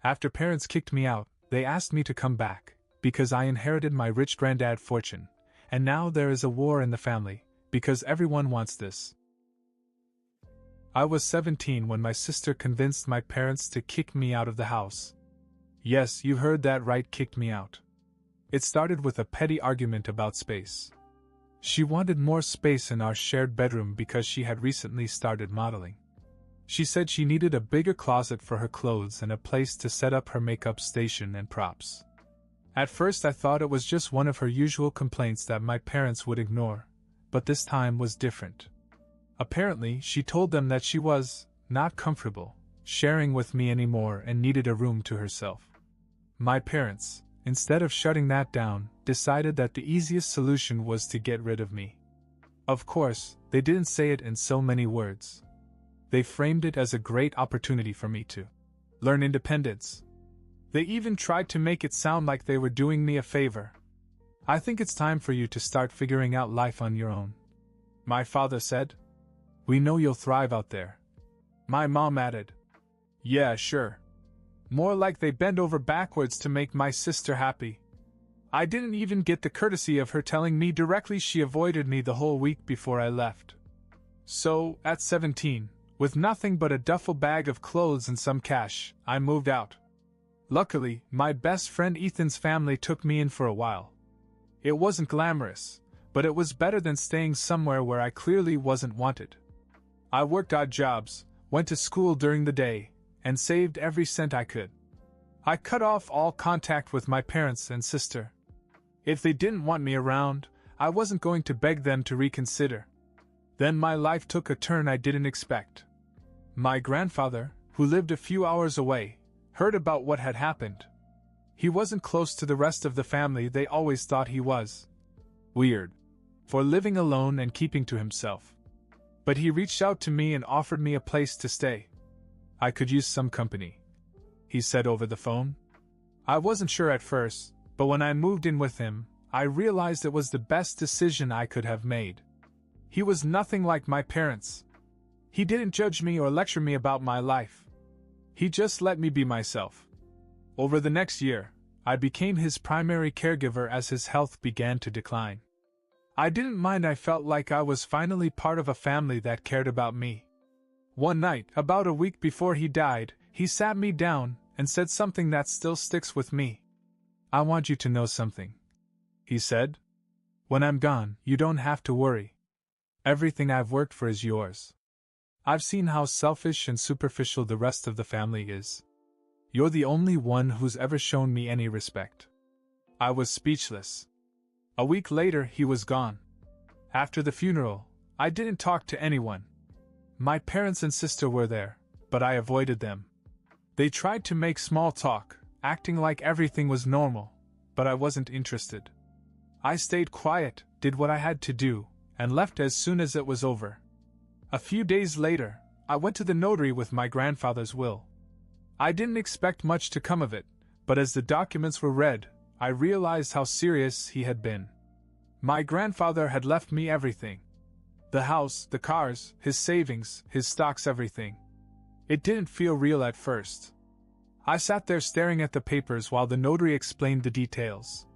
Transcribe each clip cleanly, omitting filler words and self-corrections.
After parents kicked me out, they asked me to come back, because I inherited my rich granddad fortune, and now there is a war in the family, because everyone wants this. I was 17 when my sister convinced my parents to kick me out of the house. Yes, you heard that right, kicked me out. It started with a petty argument about space. She wanted more space in our shared bedroom because she had recently started modeling. She said she needed a bigger closet for her clothes and a place to set up her makeup station and props. At first I thought it was just one of her usual complaints that my parents would ignore, but this time was different. Apparently, she told them that she was not comfortable sharing with me anymore and needed a room to herself. My parents, instead of shutting that down, decided that the easiest solution was to get rid of me. Of course, they didn't say it in so many words. They framed it as a great opportunity for me to learn independence. They even tried to make it sound like they were doing me a favor. I think it's time for you to start figuring out life on your own, my father said. We know you'll thrive out there. My mom added. Yeah, sure. More like they bent over backwards to make my sister happy. I didn't even get the courtesy of her telling me directly she avoided me the whole week before I left. So, at 17, with nothing but a duffel bag of clothes and some cash, I moved out. Luckily, my best friend Ethan's family took me in for a while. It wasn't glamorous, but it was better than staying somewhere where I clearly wasn't wanted. I worked odd jobs, went to school during the day, and saved every cent I could. I cut off all contact with my parents and sister. If they didn't want me around, I wasn't going to beg them to reconsider. Then my life took a turn I didn't expect. My grandfather, who lived a few hours away, heard about what had happened. He wasn't close to the rest of the family they always thought he was. Weird. For living alone and keeping to himself. But he reached out to me and offered me a place to stay. I could use some company, he said over the phone. I wasn't sure at first, but when I moved in with him, I realized it was the best decision I could have made. He was nothing like my parents. He didn't judge me or lecture me about my life. He just let me be myself. Over the next year, I became his primary caregiver as his health began to decline. I didn't mind. I felt like I was finally part of a family that cared about me. One night, about a week before he died, he sat me down and said something that still sticks with me. I want you to know something, he said. When I'm gone, you don't have to worry. Everything I've worked for is yours. I've seen how selfish and superficial the rest of the family is. You're the only one who's ever shown me any respect. I was speechless. A week later, he was gone. After the funeral, I didn't talk to anyone. My parents and sister were there, but I avoided them. They tried to make small talk, acting like everything was normal, but I wasn't interested. I stayed quiet, did what I had to do, and left as soon as it was over. A few days later, I went to the notary with my grandfather's will. I didn't expect much to come of it, but as the documents were read, I realized how serious he had been. My grandfather had left me everything. The house, the cars, his savings, his stocks, everything. It didn't feel real at first. I sat there staring at the papers while the notary explained the details.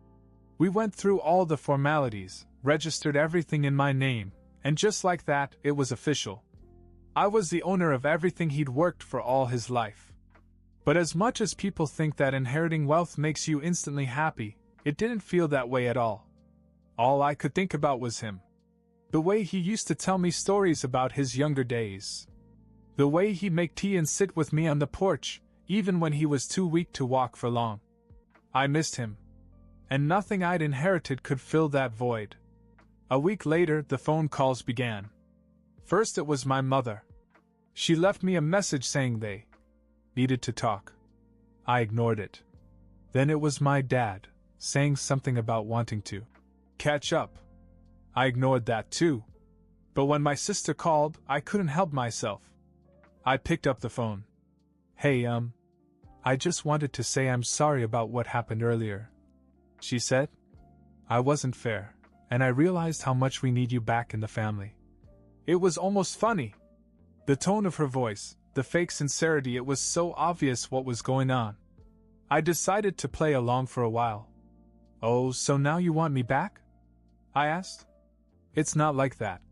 We went through all the formalities, registered everything in my name, and just like that, it was official. I was the owner of everything he'd worked for all his life. But as much as people think that inheriting wealth makes you instantly happy, it didn't feel that way at all. All I could think about was him. The way he used to tell me stories about his younger days. The way he'd make tea and sit with me on the porch, even when he was too weak to walk for long. I missed him. And nothing I'd inherited could fill that void. A week later, the phone calls began. First it was my mother. She left me a message saying they needed to talk. I ignored it. Then it was my dad, saying something about wanting to catch up. I ignored that too. But when my sister called, I couldn't help myself. I picked up the phone. Hey, I just wanted to say I'm sorry about what happened earlier, she said. I wasn't fair, and I realized how much we need you back in the family. It was almost funny. The tone of her voice, the fake sincerity, it was so obvious what was going on. I decided to play along for a while. "Oh, so now you want me back?" I asked. "It's not like that,"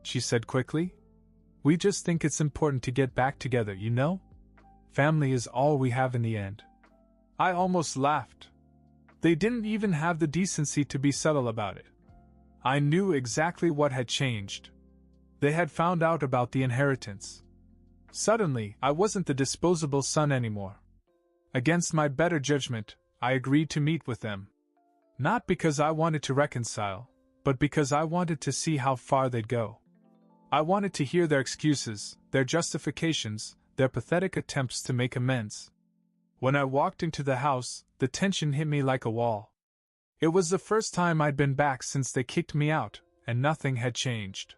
she said quickly. "We just think it's important to get back together, you know? Family is all we have in the end." I almost laughed. They didn't even have the decency to be subtle about it. I knew exactly what had changed. They had found out about the inheritance. Suddenly, I wasn't the disposable son anymore. Against my better judgment, I agreed to meet with them. Not because I wanted to reconcile, but because I wanted to see how far they'd go. I wanted to hear their excuses, their justifications, their pathetic attempts to make amends. When I walked into the house, the tension hit me like a wall. It was the first time I'd been back since they kicked me out, and nothing had changed.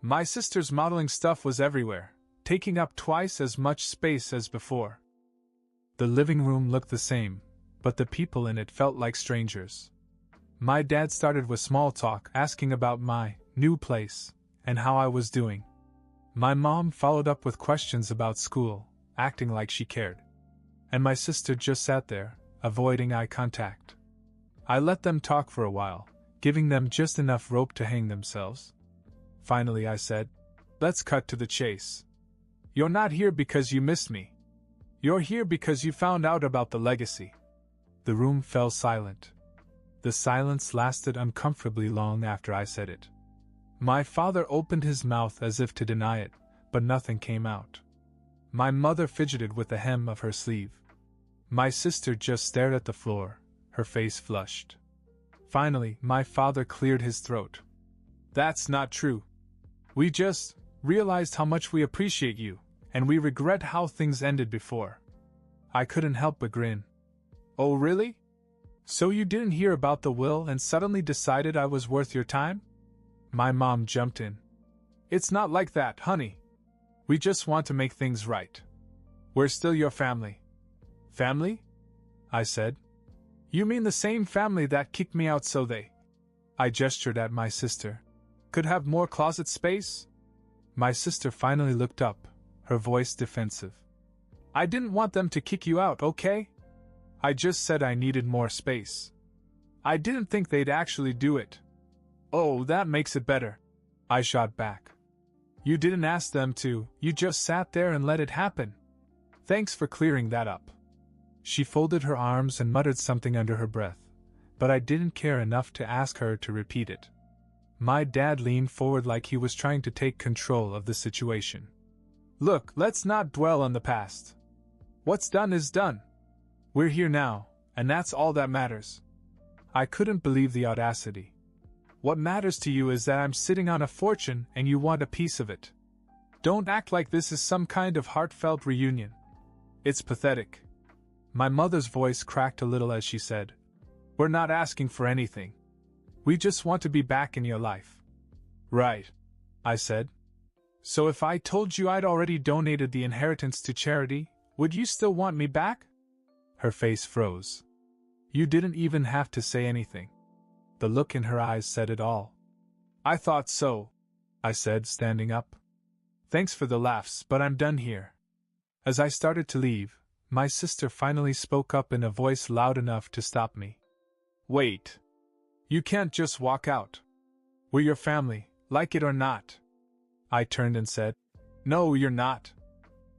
My sister's modeling stuff was everywhere, taking up twice as much space as before. The living room looked the same, but the people in it felt like strangers. My dad started with small talk, asking about my new place and how I was doing. My mom followed up with questions about school, acting like she cared. And my sister just sat there, avoiding eye contact. I let them talk for a while, giving them just enough rope to hang themselves. Finally I said, "Let's cut to the chase. You're not here because you missed me. You're here because you found out about the legacy." The room fell silent. The silence lasted uncomfortably long after I said it. My father opened his mouth as if to deny it, but nothing came out. My mother fidgeted with the hem of her sleeve. My sister just stared at the floor, her face flushed. Finally, my father cleared his throat. "That's not true. We just realized how much we appreciate you, and we regret how things ended before." I couldn't help but grin. "Oh, really? So you didn't hear about the will and suddenly decided I was worth your time?" My mom jumped in. "It's not like that, honey. We just want to make things right. We're still your family." "Family?" I said. "You mean the same family that kicked me out so they—" I gestured at my sister. "Could have more closet space?" My sister finally looked up, her voice defensive. "I didn't want them to kick you out, okay? I just said I needed more space. I didn't think they'd actually do it." "Oh, that makes it better," I shot back. "You didn't ask them to, you just sat there and let it happen. Thanks for clearing that up." She folded her arms and muttered something under her breath, but I didn't care enough to ask her to repeat it. My dad leaned forward like he was trying to take control of the situation. "Look, let's not dwell on the past. What's done is done. We're here now, and that's all that matters." I couldn't believe the audacity. "What matters to you is that I'm sitting on a fortune and you want a piece of it. Don't act like this is some kind of heartfelt reunion. It's pathetic." My mother's voice cracked a little as she said, "We're not asking for anything. We just want to be back in your life." "Right," I said. "So if I told you I'd already donated the inheritance to charity, would you still want me back?" Her face froze. You didn't even have to say anything. The look in her eyes said it all. "I thought so," I said, standing up. "Thanks for the laughs, but I'm done here." As I started to leave, my sister finally spoke up in a voice loud enough to stop me. "Wait. You can't just walk out. We're your family, like it or not." I turned and said, "No, you're not.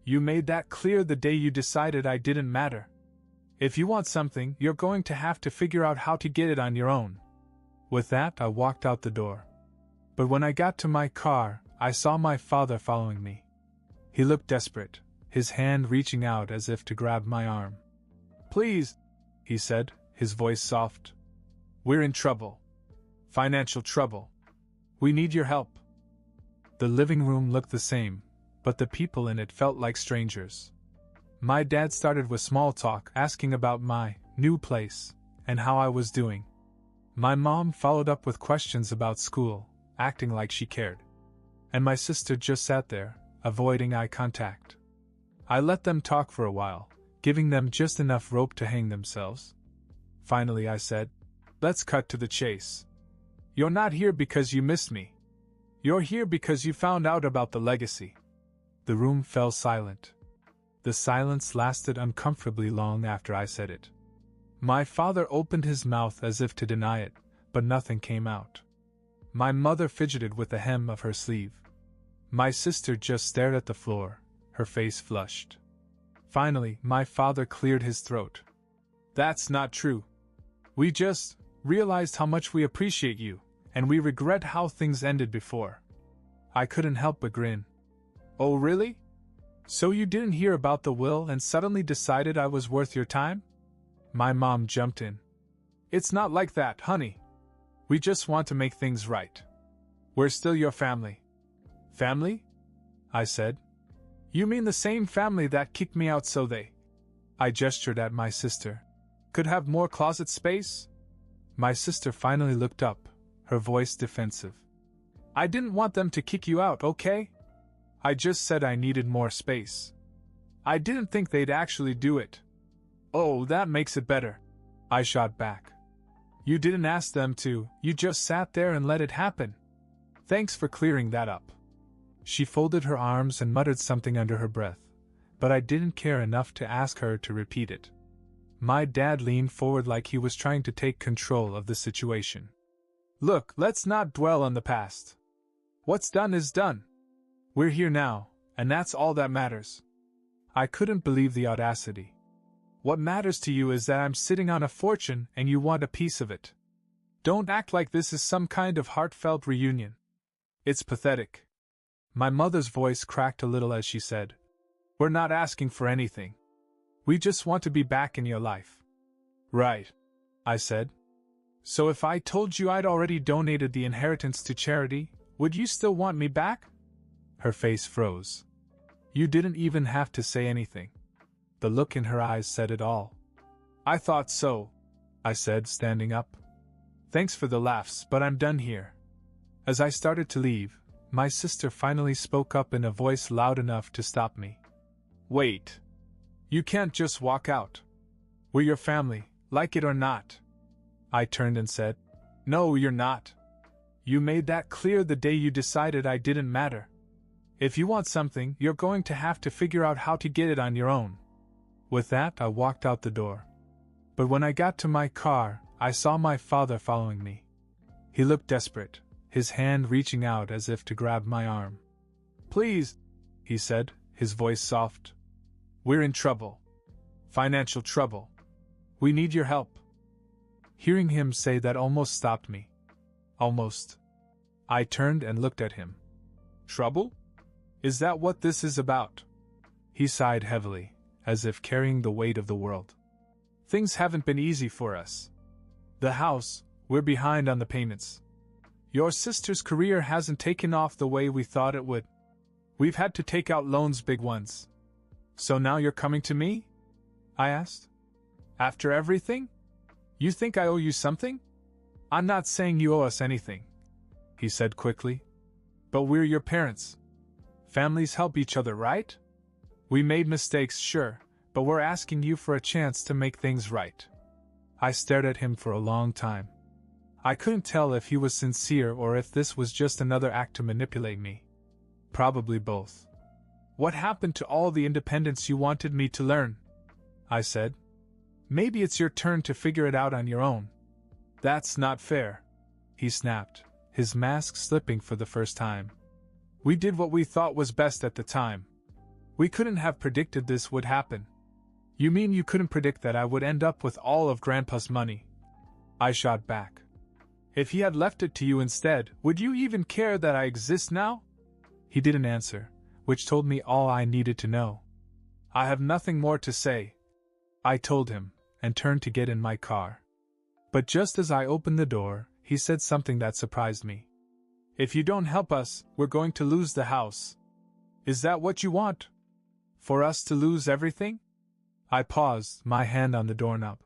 You made that clear the day you decided I didn't matter. If you want something, you're going to have to figure out how to get it on your own." With that, I walked out the door. But when I got to my car, I saw my father following me. He looked desperate, his hand reaching out as if to grab my arm. "Please," he said, his voice soft. "We're in trouble. Financial trouble. We need your help." The living room looked the same, but the people in it felt like strangers. My dad started with small talk, asking about my new place and how I was doing. My mom followed up with questions about school, acting like she cared. And my sister just sat there, avoiding eye contact. I let them talk for a while, giving them just enough rope to hang themselves. Finally I said, "Let's cut to the chase. You're not here because you missed me. You're here because you found out about the legacy." The room fell silent. The silence lasted uncomfortably long after I said it. My father opened his mouth as if to deny it, but nothing came out. My mother fidgeted with the hem of her sleeve. My sister just stared at the floor, her face flushed. Finally, my father cleared his throat. That's not true. We just realized how much we appreciate you, and we regret how things ended before. I couldn't help but grin. Oh, really? So you didn't hear about the will and suddenly decided I was worth your time? My mom jumped in. It's not like that, honey. We just want to make things right. We're still your family. Family? I said. You mean the same family that kicked me out so they— I gestured at my sister. Could have more closet space? My sister finally looked up, her voice defensive. I didn't want them to kick you out, okay? I just said I needed more space. I didn't think they'd actually do it. Oh, that makes it better, I shot back. You didn't ask them to, you just sat there and let it happen. Thanks for clearing that up. She folded her arms and muttered something under her breath, but I didn't care enough to ask her to repeat it. My dad leaned forward like he was trying to take control of the situation. Look, let's not dwell on the past. What's done is done. We're here now, and that's all that matters. I couldn't believe the audacity. What matters to you is that I'm sitting on a fortune and you want a piece of it. Don't act like this is some kind of heartfelt reunion. It's pathetic. My mother's voice cracked a little as she said, We're not asking for anything. We just want to be back in your life. Right, I said. So if I told you I'd already donated the inheritance to charity, would you still want me back? Her face froze. You didn't even have to say anything. The look in her eyes said it all. I thought so, I said, standing up. Thanks for the laughs, but I'm done here. As I started to leave, my sister finally spoke up in a voice loud enough to stop me. Wait. You can't just walk out. We're your family, like it or not. I turned and said, No, you're not. You made that clear the day you decided I didn't matter. If you want something, you're going to have to figure out how to get it on your own. With that, I walked out the door. But when I got to my car, I saw my father following me. He looked desperate, his hand reaching out as if to grab my arm. Please, he said, his voice soft. We're in trouble. Financial trouble. We need your help. Hearing him say that almost stopped me. Almost. I turned and looked at him. Trouble? Is that what this is about? He sighed heavily, as if carrying the weight of the world. Things haven't been easy for us. The house, we're behind on the payments. Your sister's career hasn't taken off the way we thought it would. We've had to take out loans, big ones. So now you're coming to me? I asked. After everything? You think I owe you something? I'm not saying you owe us anything, he said quickly. But we're your parents. Families help each other, right? We made mistakes, sure, but we're asking you for a chance to make things right. I stared at him for a long time. I couldn't tell if he was sincere or if this was just another act to manipulate me. Probably both. What happened to all the independence you wanted me to learn? I said. Maybe it's your turn to figure it out on your own. That's not fair, he snapped, his mask slipping for the first time. We did what we thought was best at the time. We couldn't have predicted this would happen. You mean you couldn't predict that I would end up with all of Grandpa's money? I shot back. If he had left it to you instead, would you even care that I exist now? He didn't answer, which told me all I needed to know. I have nothing more to say, I told him, and turned to get in my car. But just as I opened the door, he said something that surprised me. If you don't help us, we're going to lose the house. Is that what you want? For us to lose everything? I paused, my hand on the doorknob.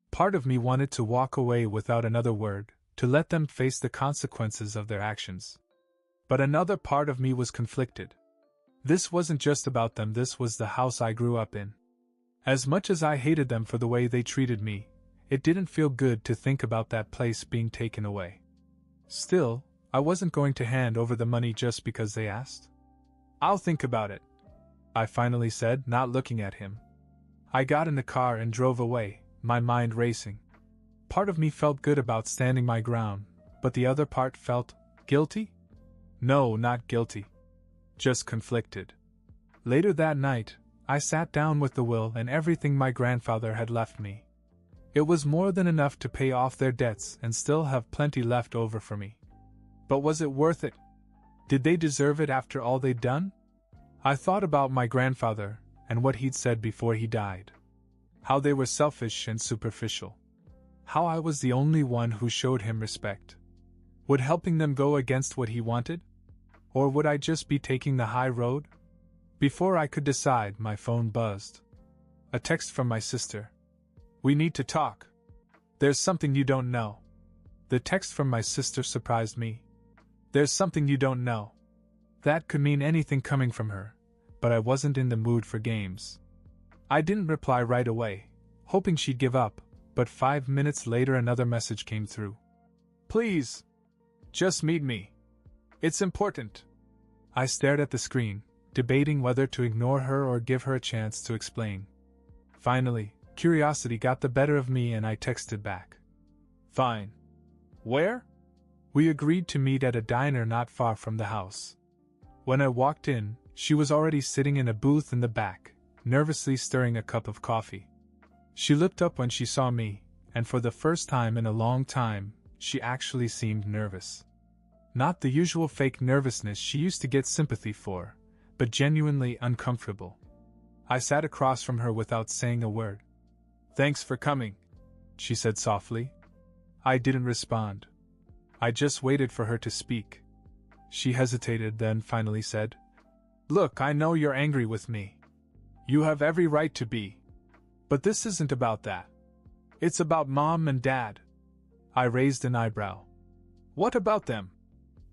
Part of me wanted to walk away without another word, to let them face the consequences of their actions. But another part of me was conflicted. This wasn't just about them, this was the house I grew up in. As much as I hated them for the way they treated me, it didn't feel good to think about that place being taken away. Still, I wasn't going to hand over the money just because they asked. I'll think about it, I finally said, not looking at him. I got in the car and drove away, my mind racing. Part of me felt good about standing my ground, but the other part felt guilty? No, not guilty. Just conflicted. Later that night, I sat down with the will and everything my grandfather had left me. It was more than enough to pay off their debts and still have plenty left over for me. But was it worth it? Did they deserve it after all they'd done? I thought about my grandfather and what he'd said before he died. How they were selfish and superficial. How I was the only one who showed him respect. Would helping them go against what he wanted? Or would I just be taking the high road? Before I could decide, my phone buzzed. A text from my sister. We need to talk. There's something you don't know. The text from my sister surprised me. There's something you don't know. That could mean anything coming from her, but I wasn't in the mood for games. I didn't reply right away, hoping she'd give up, but 5 minutes later another message came through. Please. Just meet me. It's important. I stared at the screen, debating whether to ignore her or give her a chance to explain. Finally, curiosity got the better of me and I texted back. Fine. Where? We agreed to meet at a diner not far from the house. When I walked in, she was already sitting in a booth in the back, nervously stirring a cup of coffee. She looked up when she saw me, and for the first time in a long time, she actually seemed nervous. Not the usual fake nervousness she used to get sympathy for, but genuinely uncomfortable. I sat across from her without saying a word. Thanks for coming, she said softly. I didn't respond. I just waited for her to speak. She hesitated, then finally said, Look, I know you're angry with me. You have every right to be. But this isn't about that. It's about Mom and Dad. I raised an eyebrow. What about them?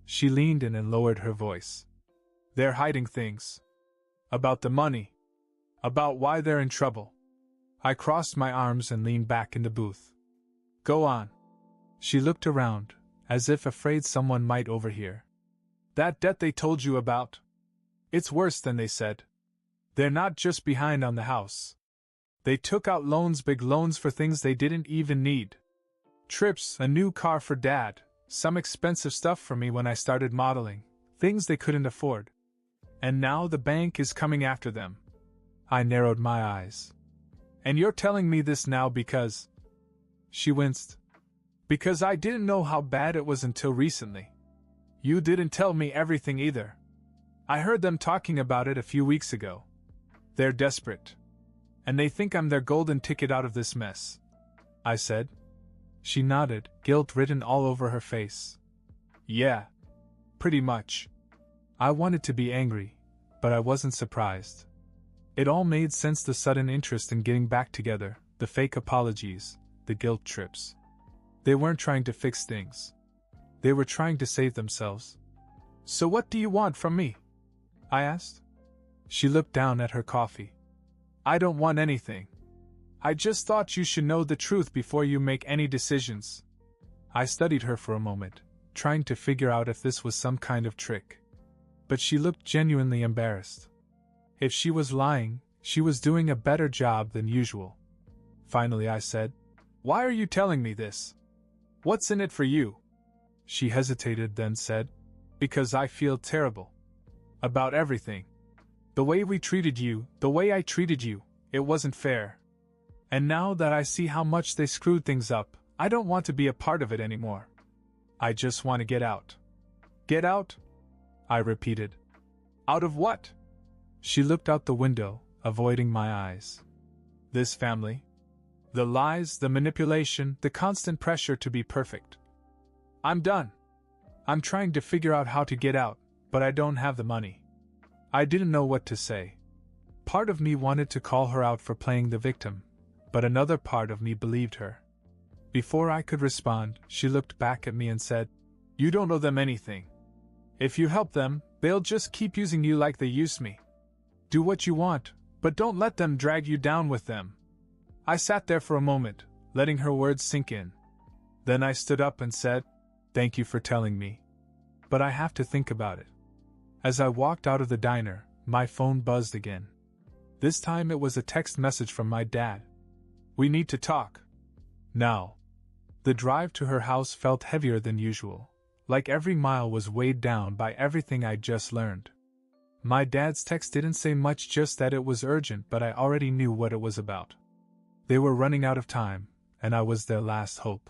She leaned in and lowered her voice. They're hiding things. About the money. About why they're in trouble. I crossed my arms and leaned back in the booth. Go on. She looked around, as if afraid someone might overhear. That debt they told you about? It's worse than they said. They're not just behind on the house. They took out loans, big loans for things they didn't even need. Trips, a new car for Dad, some expensive stuff for me when I started modeling, things they couldn't afford. And now the bank is coming after them. I narrowed my eyes. And you're telling me this now because... She winced. Because I didn't know how bad it was until recently. You didn't tell me everything either. I heard them talking about it a few weeks ago. They're desperate. And they think I'm their golden ticket out of this mess. I said. She nodded, guilt written all over her face. Yeah. Pretty much. I wanted to be angry, but I wasn't surprised. It all made sense, the sudden interest in getting back together, the fake apologies, the guilt trips. They weren't trying to fix things. They were trying to save themselves. So what do you want from me? I asked. She looked down at her coffee. I don't want anything. I just thought you should know the truth before you make any decisions. I studied her for a moment, trying to figure out if this was some kind of trick. But she looked genuinely embarrassed. If she was lying, she was doing a better job than usual. Finally I said, Why are you telling me this? What's in it for you? She hesitated, then said, Because I feel terrible. About everything. The way we treated you, the way I treated you, it wasn't fair. And now that I see how much they screwed things up, I don't want to be a part of it anymore. I just want to get out. Get out? I repeated. Out of what? She looked out the window, avoiding my eyes. This family. The lies, the manipulation, the constant pressure to be perfect. I'm done. I'm trying to figure out how to get out, but I don't have the money. I didn't know what to say. Part of me wanted to call her out for playing the victim, but another part of me believed her. Before I could respond, she looked back at me and said, You don't owe them anything. If you help them, they'll just keep using you like they used me. Do what you want, but don't let them drag you down with them. I sat there for a moment, letting her words sink in. Then I stood up and said, Thank you for telling me. But I have to think about it. As I walked out of the diner, My phone buzzed again. This time it was a text message from my dad. "We need to talk. Now." The drive to her house felt heavier than usual, like every mile was weighed down by everything I'd just learned. My dad's text didn't say much, just that it was urgent, but I already knew what it was about. They were running out of time, and I was their last hope.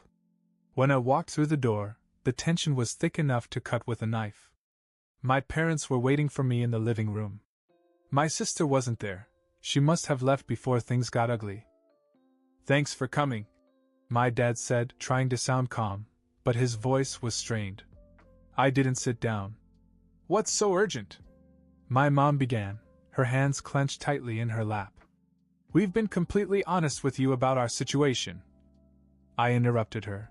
When I walked through the door, the tension was thick enough to cut with a knife. My parents were waiting for me in the living room. My sister wasn't there. She must have left before things got ugly. "Thanks for coming," my dad said, trying to sound calm, but his voice was strained. I didn't sit down. "What's so urgent?" my mom began, her hands clenched tightly in her lap. "We've been completely honest with you about our situation." I interrupted her.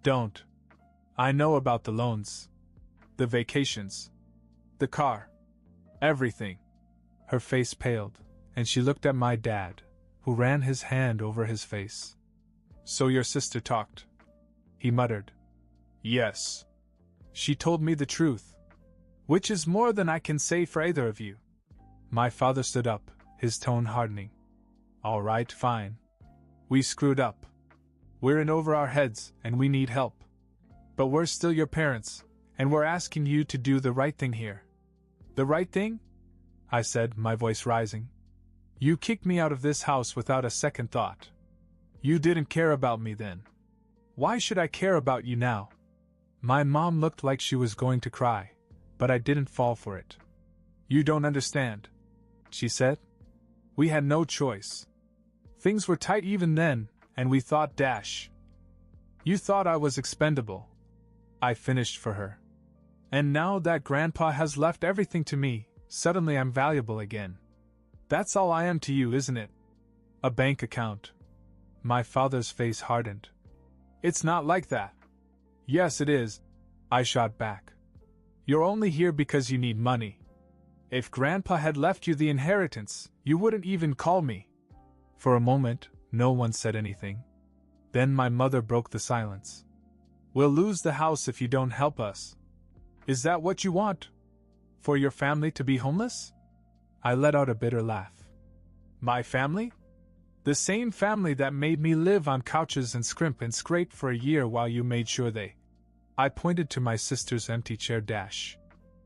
"Don't. I know about the loans, the vacations, the car, everything." Her face paled, and she looked at my dad, who ran his hand over his face. "So your sister talked?" he muttered. "Yes. She told me the truth. Which is more than I can say for either of you." My father stood up, his tone hardening. "All right, fine. We screwed up. We're in over our heads, and we need help. But we're still your parents, and we're asking you to do the right thing here." "The right thing?" I said, my voice rising. "You kicked me out of this house without a second thought. You didn't care about me then. Why should I care about you now?" My mom looked like she was going to cry, but I didn't fall for it. "You don't understand," she said. "We had no choice. Things were tight even then, and we thought you thought I was expendable," I finished for her. "And now that Grandpa has left everything to me, suddenly I'm valuable again. That's all I am to you, isn't it? A bank account." My father's face hardened. "It's not like that." "Yes, it is," I shot back. "You're only here because you need money. If Grandpa had left you the inheritance, you wouldn't even call me." For a moment, no one said anything. Then my mother broke the silence. "We'll lose the house if you don't help us. Is that what you want? For your family to be homeless?" I let out a bitter laugh. "My family? The same family that made me live on couches and scrimp and scrape for a year while you made sure they—" I pointed to my sister's empty chair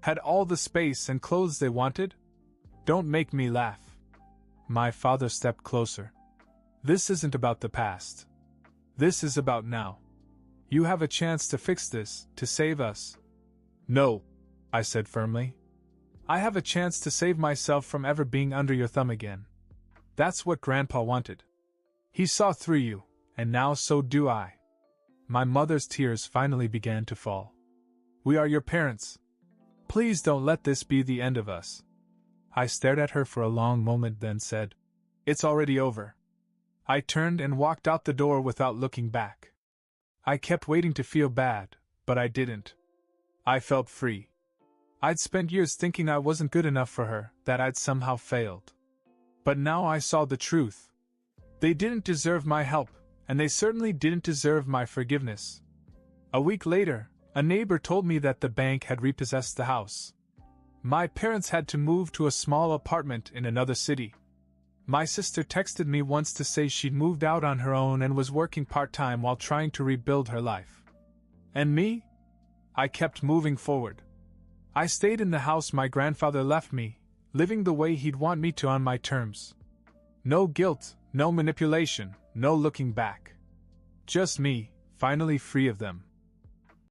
had all the space and clothes they wanted? "Don't make me laugh." My father stepped closer. "This isn't about the past. This is about now. You have a chance to fix this, to save us." "No," I said firmly. "I have a chance to save myself from ever being under your thumb again. That's what Grandpa wanted. He saw through you, and now so do I." My mother's tears finally began to fall. "We are your parents. Please don't let this be the end of us." I stared at her for a long moment, then said, "It's already over." I turned and walked out the door without looking back. I kept waiting to feel bad, but I didn't. I felt free. I'd spent years thinking I wasn't good enough for her, that I'd somehow failed. But now I saw the truth. They didn't deserve my help, and they certainly didn't deserve my forgiveness. A week later, a neighbor told me that the bank had repossessed the house. My parents had to move to a small apartment in another city. My sister texted me once to say she'd moved out on her own and was working part-time while trying to rebuild her life. And me? I kept moving forward. I stayed in the house my grandfather left me, living the way he'd want me to on my terms. No guilt, no manipulation, no looking back. Just me, finally free of them.